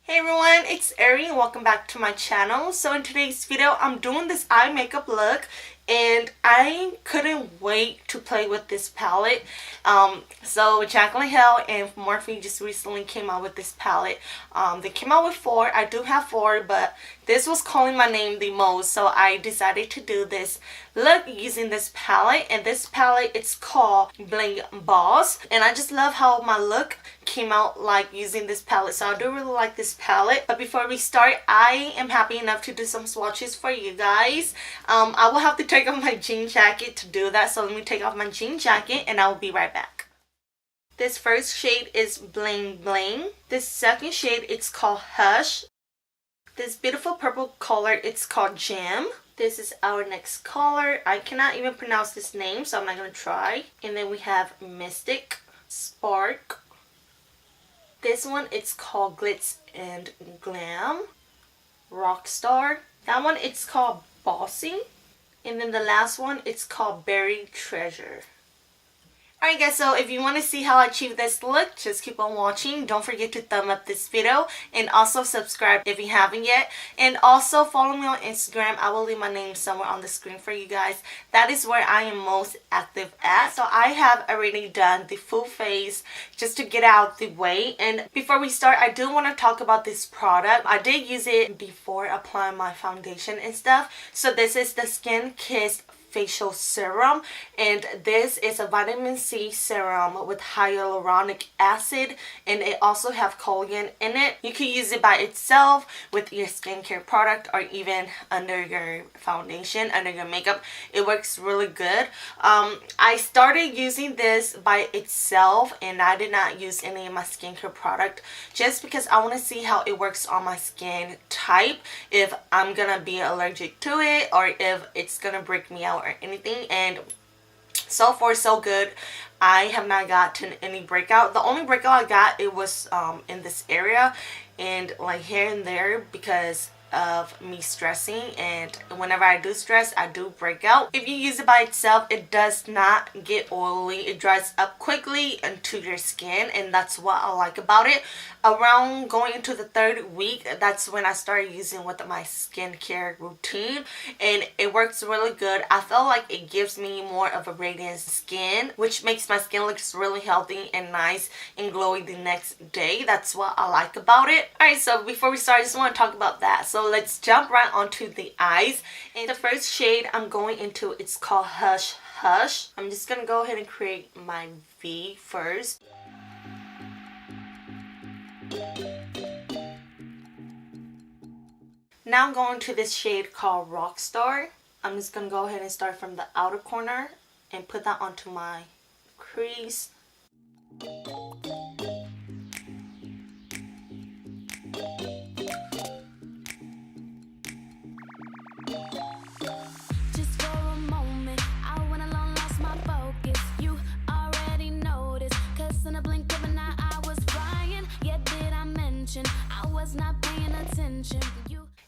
Hey everyone, it's Erin. Welcome back to my channel. So in today's video, I'm doing this eye makeup look and I couldn't wait to play with this palette. So JACLYN and MORPHE just recently came out with this palette. They came out with 4. I do have 4, but this was calling my name the most, so I decided to do this look using this palette. And this palette, it's called Bling Boss, and I just love how my look came out like using this palette, so I do really like this palette. But before we start, I am happy enough to do some swatches for you guys. I will have to take off my jean jacket to do that, so let me take off my jean jacket and I will be right back. This first shade is Bling Bling. This second shade, it's called Hush. This beautiful purple color, it's called Gem. This is our next color. I cannot even pronounce this name, so I'm not going to try. And then we have Mystic, Spark. This one, it's called Glitz and Glam, Rockstar. That one, it's called Bossy. And then the last one, it's called Buried Treasure. Alright guys, so if you want to see how I achieve this look, just keep on watching. Don't forget to thumb up this video and also subscribe if you haven't yet. And also follow me on Instagram. I will leave my name somewhere on the screen for you guys. That is where I am most active at. So I have already done the full face just to get out the way. And before we start, I do want to talk about this product. I did use it before applying my foundation and stuff. So this is the Skin Kiss facial serum, and this is a vitamin C serum with hyaluronic acid, and it also have collagen in it. You can use it by itself with your skincare product or even under your foundation, under your makeup. It works really good. I started using this by itself and I did not use any of my skincare product just because I want to see how it works on my skin type, if I'm gonna be allergic to it or if it's gonna break me out or anything. And so far so good. I have not gotten any breakout. The only breakout I got, it was in this area and like here and there because of me stressing, and whenever I do stress I do break out. If you use it by itself, it does not get oily. It dries up quickly into your skin, and that's what I like about it. Around going into the 3rd week, that's when I started using with my skincare routine, and it works really good. I feel like it gives me more of a radiant skin, which makes my skin look really healthy and nice and glowy the next day. That's what I like about it. Alright, so before we start, I just want to talk about that. So let's jump right onto the eyes. And the first shade I'm going into, it's called Hush Hush. I'm just gonna go ahead and create my V first. Now I'm going to this shade called Rockstar. I'm just gonna go ahead and start from the outer corner and put that onto my crease.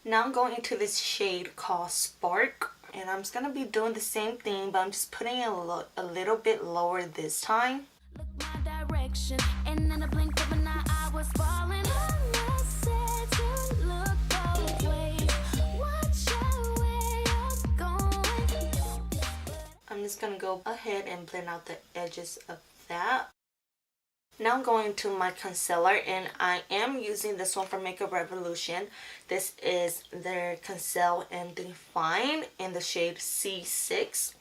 Now I'm going into this shade called Spark, and I'm just going to be doing the same thing, but I'm just putting it a little bit lower this time. I'm just going to go ahead and blend out the edges of that. Now I'm going to my concealer, and I am using this one from Makeup Revolution. This is their Conceal and Define in the shade C6.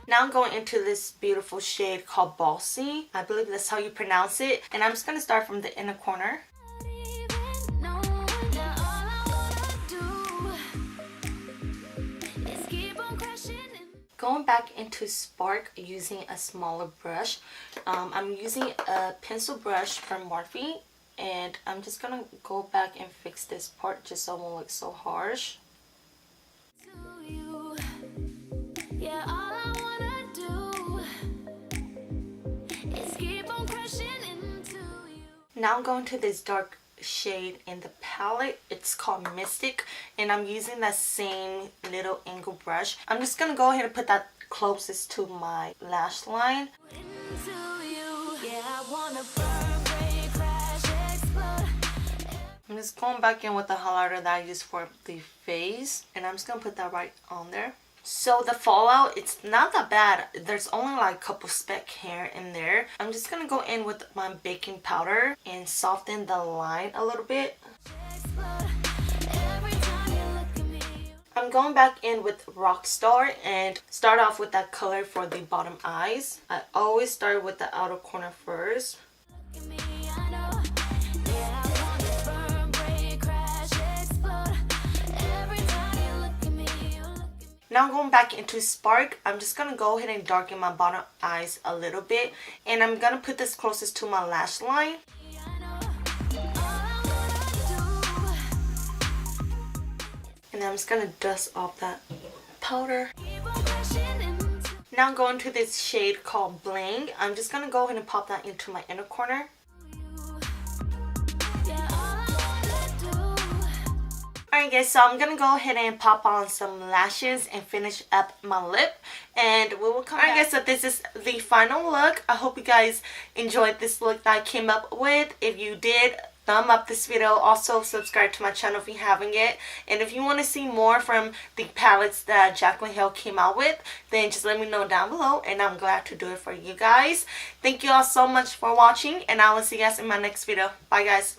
Now I'm going into this beautiful shade called Bossy. I believe that's how you pronounce it. And I'm just going to start from the inner corner. Going back into Spark using a smaller brush. I'm using a pencil brush from MORPHE, and I'm just gonna go back and fix this part just so it won't look so harsh. Now I'm going to this dark shade in the palette. It's called Mystic, and I'm using that same little angle brush. I'm just gonna go ahead and put that closest to my lash line. Yeah, I wanna I'm just going back in with the highlighter that I used for the face, and I'm just gonna put that right on there. So the fallout, it's not that bad. There's only like a couple speck here and there. I'm just gonna go in with my baking powder and soften the line a little bit. I'm going back in with Rockstar and start off with that color for the bottom eyes. I always start with the outer corner first. Now I'm going back into Spark. I'm just going to go ahead and darken my bottom eyes a little bit. And I'm going to put this closest to my lash line. And then I'm just going to dust off that powder. Now I'm going to this shade called Bling. I'm just going to go ahead and pop that into my inner corner. Alright guys, so I'm going to go ahead and pop on some lashes and finish up my lip. And we will come back. Alright guys, so this is the final look. I hope you guys enjoyed this look that I came up with. If you did, thumb up this video. Also subscribe to my channel if you haven't yet. And if you want to see more from the palettes that JACLYN came out with, then just let me know down below, and I'm glad to do it for you guys. Thank you all so much for watching, and I will see you guys in my next video. Bye guys.